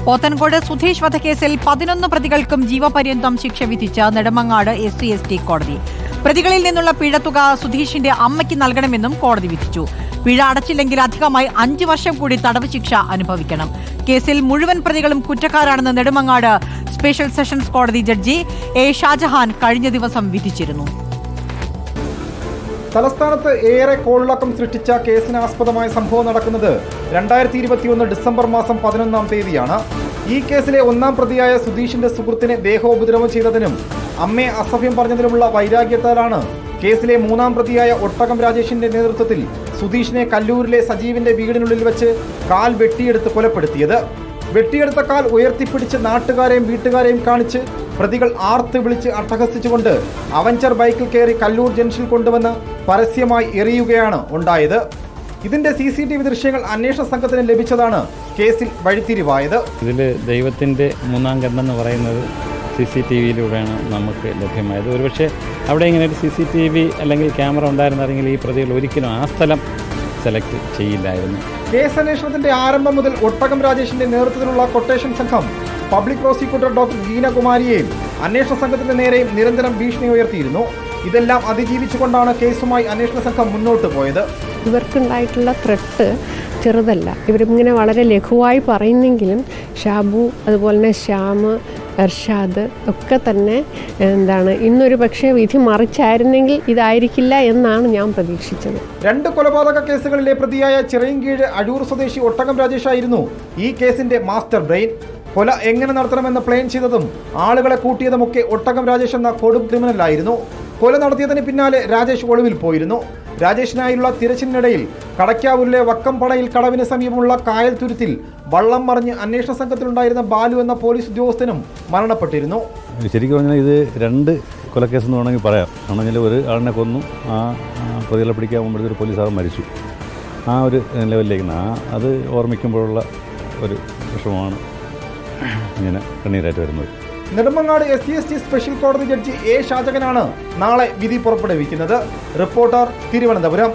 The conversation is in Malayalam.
പോത്തൻകോട് സുധീഷ് വധക്കേസിൽ 11 പ്രതികൾക്കും ജീവപര്യന്തം ശിക്ഷ വിധിച്ച നെടുമങ്ങാട് SC/ST കോടതി. പ്രതികളിൽ നിന്നുള്ള പിഴത്തുക സുധീഷിന്റെ അമ്മയ്ക്ക് നൽകണമെന്നും കോടതി വിധിച്ചു. പിഴ അടച്ചില്ലെങ്കിൽ അധികമായി 5 വർഷം കൂടി തടവ് ശിക്ഷ അനുഭവിക്കണം. കേസിൽ മുഴുവൻ പ്രതികളും കുറ്റക്കാരാണെന്ന് നെടുമങ്ങാട് സ്പെഷ്യൽ സെഷൻസ് കോടതി ജഡ്ജി A. ഷാജഹാൻ കഴിഞ്ഞ ദിവസം വിധിച്ചിരുന്നു. തലസ്ഥാനത്ത് ഏറെ കോളിളക്കം സൃഷ്ടിച്ച കേസിനാസ്പദമായ സംഭവം നടക്കുന്നത് 2021 ഡിസംബർ മാസം 11-ാം തീയതിയാണ്. ഈ കേസിലെ 1-ാം പ്രതിയായ സുധീഷിന്റെ സുഹൃത്തിനെ ദേഹോപദ്രവം ചെയ്തതിനും അമ്മയെ അസഭ്യം പറഞ്ഞതിനുമുള്ള വൈരാഗ്യത്താലാണ് കേസിലെ 3-ാം പ്രതിയായ ഒട്ടകം രാജേഷിന്റെ നേതൃത്വത്തിൽ സുധീഷിനെ കല്ലൂരിലെ സജീവിന്റെ വീടിനുള്ളിൽ വെച്ച് കാൽ വെട്ടിയെടുത്ത് കൊലപ്പെടുത്തിയത്. വെട്ടിയെടുത്ത കാൽ ഉയർത്തിപ്പിടിച്ച് നാട്ടുകാരെയും വീട്ടുകാരെയും കാണിച്ച് പ്രതികൾ ആർത്ത് വിളിച്ച് അട്ടഹസിച്ചുകൊണ്ട് അവഞ്ചർ ബൈക്കിൽ കയറി കല്ലൂർ ജംഗ്ഷനിൽ കൊണ്ടുവന്ന് പരസ്യമായി എറിയുകയാണ് ഉണ്ടായത്. ഇതിന്റെ CCTV ദൃശ്യങ്ങൾ അന്വേഷണ സംഘത്തിന് ലഭിച്ചതാണ് കേസിൽ വഴിത്തിരിവായത്. ഇതിൽ ദൈവത്തിൻ്റെ 3-ാം കണ്ണെന്ന് പറയുന്നത് CCTVയിലൂടെയാണ് നമുക്ക് ലഭ്യമായത്. ഒരുപക്ഷെ അവിടെ ഇങ്ങനെ ഒരു CCTV അല്ലെങ്കിൽ ക്യാമറ ഉണ്ടായിരുന്നെങ്കിൽ ഈ പ്രതികൾ ഒരിക്കലും ആ സ്ഥലം സെലക്ട് ചെയ്യില്ലായിരുന്നു. കേസ് അന്വേഷണത്തിന്റെ ആരംഭം മുതൽ ഒട്ടകം രാജേഷിന്റെ നേതൃത്വത്തിലുള്ള കൊട്ടേഷൻ സംഘം പബ്ലിക് പ്രോസിക്യൂട്ടർ ഡോക്ടർ ഗീനകുമാരിയെയും അന്വേഷണ സംഘത്തിന്റെ നേരെയും നിരന്തരം ഭീഷണി ഉയർത്തിയിരുന്നു. ഇതെല്ലാം അതിജീവിച്ചുകൊണ്ടാണ് കേസുമായി അന്വേഷണ സംഘം മുന്നോട്ട് പോയത്. ഇവർക്കുണ്ടായിട്ടുള്ള ത്രെട്ട് ചെറുതല്ല. ഇവരിങ്ങനെ വളരെ ലഘുവായി പറയുന്നെങ്കിലും ഷാബു, അതുപോലെ തന്നെ ശ്യാം, അർഷാദ് ഒക്കെ തന്നെ ഇന്നൊരു പക്ഷേ വിധി മറിച്ചായിരുന്നെങ്കിൽ ഇതായിരിക്കില്ല എന്നാണ് ഞാൻ പ്രതീക്ഷിച്ചത്. 2 കൊലപാതക കേസുകളിലെ പ്രതിയായ ചിറയൻകീഴ് അഴൂർ സ്വദേശി ഒട്ടകം രാജേഷായിരുന്നു ഈ കേസിന്റെ മാസ്റ്റർ ബ്രെയിൻ. കൊല എങ്ങനെ നടത്തണമെന്ന് പ്ലാൻ ചെയ്തതും ആളുകളെ കൂട്ടിയതുമൊക്കെ ഒട്ടകം രാജേഷ് എന്ന കൊടും ക്രിമിനലായിരുന്നു. കൊല നടത്തിയതിന് പിന്നാലെ രാജേഷ് ഒളിവിൽ പോയിരുന്നു. രാജേഷിനായുള്ള തിരച്ചിലിനിടയിൽ കടയ്ക്കാവൂരിലെ വക്കംപടയിൽ കടവിന് സമീപമുള്ള കായൽ തുരുത്തിൽ വള്ളം മറിഞ്ഞ് അന്വേഷണ സംഘത്തിലുണ്ടായിരുന്ന ബാലു എന്ന പോലീസ് ഉദ്യോഗസ്ഥനും മരണപ്പെട്ടിരുന്നു. ശരിക്കും പറഞ്ഞാൽ ഇത് 2 കൊലക്കേസെന്ന് വേണമെങ്കിൽ പറയാം. ആണെങ്കിൽ ഒരു ആളിനെ കൊന്നു, ആ പ്രതികളെ പിടിക്കാൻ പോകുമ്പോഴത്തെ ഒരു പോലീസുകാരൻ മരിച്ചു. ആ ഒരു ലെവലിലേക്ക് അത് ഓർമ്മിക്കുമ്പോഴുള്ള ഒരു വിഷമമാണ് ഇങ്ങനെ കണ്ണീരായിട്ട് വരുന്നത്. നെടുമങ്ങാട് SC/ST സ്പെഷ്യൽ കോടതി ജഡ്ജി A. ഷാജഹാനാണ് നാളെ വിധി പുറപ്പെടുവിക്കുന്നത്. റിപ്പോർട്ടർ, തിരുവനന്തപുരം.